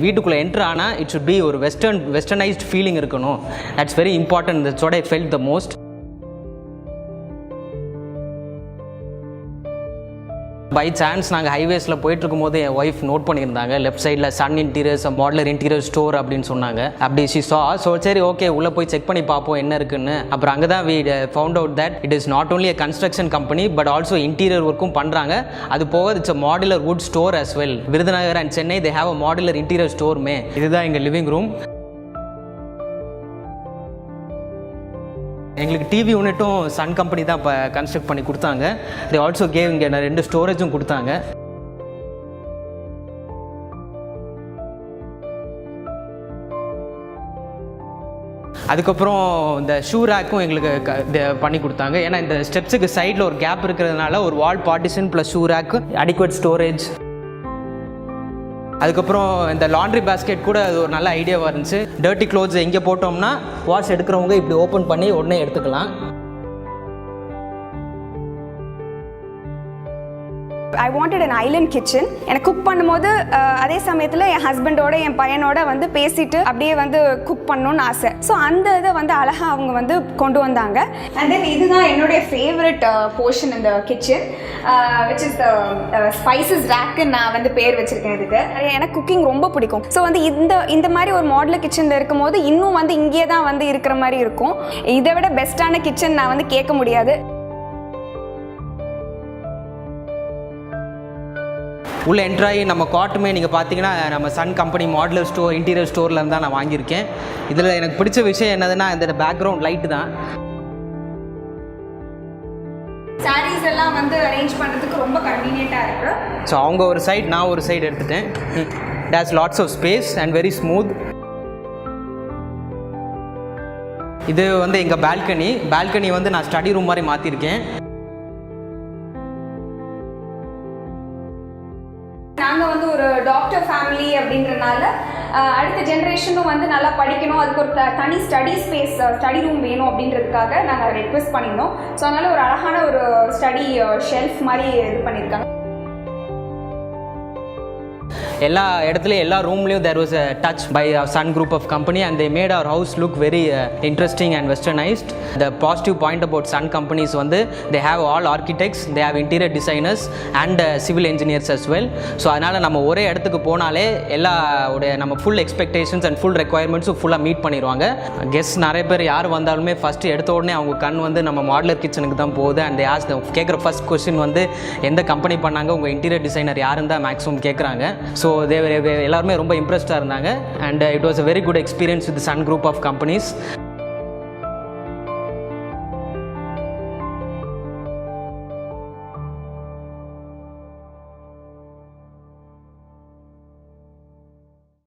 வீட்டுக்குள்ளே என்ட்ரு ஆனால் இட் ஷுட் பி ஒரு வெஸ்டர்னைஸ்ட் ஃபீலிங் இருக்கணும். That's very important. That's what I felt the most. By chance நாங்கள் ஹைவேஸில் போயிட்டுருக்கும் போது என் ஒய்ஃப் நோட் பண்ணியிருந்தாங்க, லெஃப்ட் சைடில் Sun interiors modular interior store அப்படின்னு சொன்னாங்க. அப்படி ஸோ சரி ஓகே உள்ளே போய் செக் பண்ணி பார்ப்போம் என்ன இருக்குன்னு. அப்புறம் அங்கே தான் we found out that it is not only a construction company but also interior ஒர்க்கும் பண்ணுறாங்க. அது போக it's a modular wood store as well. Virudhunagar and Chennai they have a modular interior store. இதுதான் எங்கள் லிவிங் ரூம். எங்களுக்கு டிவி யூனிட்டும் சன் கம்பெனி தான் இப்போ construct பண்ணி கொடுத்தாங்க. தே ஆல்சோ கேவ் இங்கே 2 ஸ்டோரேஜும் கொடுத்தாங்க. அதுக்கப்புறம் இந்த ஷூ ரேக்கும் எங்களுக்கு பண்ணி கொடுத்தாங்க. ஏன்னா இந்த ஸ்டெப்ஸுக்கு சைடில் ஒரு கேப் இருக்கிறதுனால ஒரு wall partition plus shoe rack adequate storage. அதுக்கப்புறம் இந்த லாண்ட்ரி பேஸ்கெட் கூட அது ஒரு நல்ல ஐடியாவாக இருந்துச்சு. டர்ட்டி க்ளோத்ஸ் எங்கே போட்டோம்னா வாஷ் எடுக்கிறவங்க இப்படி ஓப்பன் பண்ணி உடனே எடுத்துக்கலாம். I wanted an island kitchen. எனக்கு குக் பண்ணும்போது அதே சமயத்தில் என் ஹஸ்பண்டோட என் பையனோட வந்து பேசிட்டு அப்படியே வந்து குக் பண்ணணும்னு ஆசை. ஸோ அந்த இதை வந்து அழகாக அவங்க வந்து கொண்டு வந்தாங்க. அண்ட் தென் இதுதான் என்னுடைய ஃபேவரட் போர்ஷன் இந்த kitchen, which is the spices ரேக்குன்னு நான் வந்து பேர் வச்சுருக்கேன் இதுக்கு. எனக்கு குக்கிங் ரொம்ப பிடிக்கும். ஸோ வந்து இந்த மாதிரி ஒரு மாடலர் கிச்சனில் இருக்கும் போது இன்னும் வந்து இங்கே தான் வந்து இருக்கிற மாதிரி இருக்கும். இதை விட பெஸ்ட்டான கிச்சன் நான் வந்து கேட்க முடியாது. உள்ளே என்ட்ராகி நம்ம காட்டுமே நீங்கள் பார்த்தீங்கன்னா நம்ம Sun company modular store interior ஸ்டோரில் இருந்தால் நான் வாங்கியிருக்கேன். இதில் எனக்கு பிடிச்ச விஷயம் என்னதுன்னா இந்த பேக்ரவுண்ட் லைட்டு தான். சாரீஸ் எல்லாம் வந்து அரேஞ்ச் பண்ணுறதுக்கு ரொம்ப கன்வீனியண்ட்டாக இருக்குது. ஸோ அவங்க ஒரு சைடு நான் ஒரு சைடு எடுத்துட்டேன். There's lots of space and very smooth. இது வந்து எங்கள் பால்கனி வந்து நான் ஸ்டடி ரூம் மாதிரி மாற்றிருக்கேன். நாங்கள் வந்து ஒரு டாக்டர் ஃபேமிலி அப்படின்றனால அடுத்த ஜென்ரேஷனும் வந்து நல்லா படிக்கணும், அதுக்கு ஒரு தனி ஸ்டடி ரூம் வேணும் அப்படின்றதுக்காக நாங்கள் ரெக்வெஸ்ட் பண்ணியிருந்தோம். ஸோ அதனால் ஒரு அழகான ஒரு ஸ்டடி ஷெல்ஃப் மாதிரி இது பண்ணியிருக்காங்க. எல்லா இடத்துலையும் எல்லா ரூம்லேயும் there was a touch by our Sun group of company and they made our house look very interesting and westernized. The positive point about Sun companies வந்து they have all architects, they have interior designers and civil engineers as well. So அதனால் நம்ம ஒரே இடத்துக்கு போனாலே எல்லா நம்ம full expectations and full ரெக்குயர்மெண்ட்ஸும் ஃபுல்லாக meet பண்ணிடுவாங்க. கெஸ்ட் நிறைய பேர் யார் வந்தாலுமே ஃபஸ்ட்டு எடுத்த உடனே அவங்க கண் வந்து நம்ம மாடலர் கிச்சனுக்கு தான் போகுது. அண்ட் கேட்குற ஃபர்ஸ்ட் கொஸ்டின் வந்து எந்த கம்பெனி பண்ணாங்க, உங்கள் இன்டீரியர் டிசைனர் யாருன்னு தான் மேக்ஸிமம் கேட்குறாங்க. ஸோ எல்லாருமே ரொம்ப இம்ப்ரெஸ்டாக இருந்தாங்க. And it was a very good experience with Sun group of companies.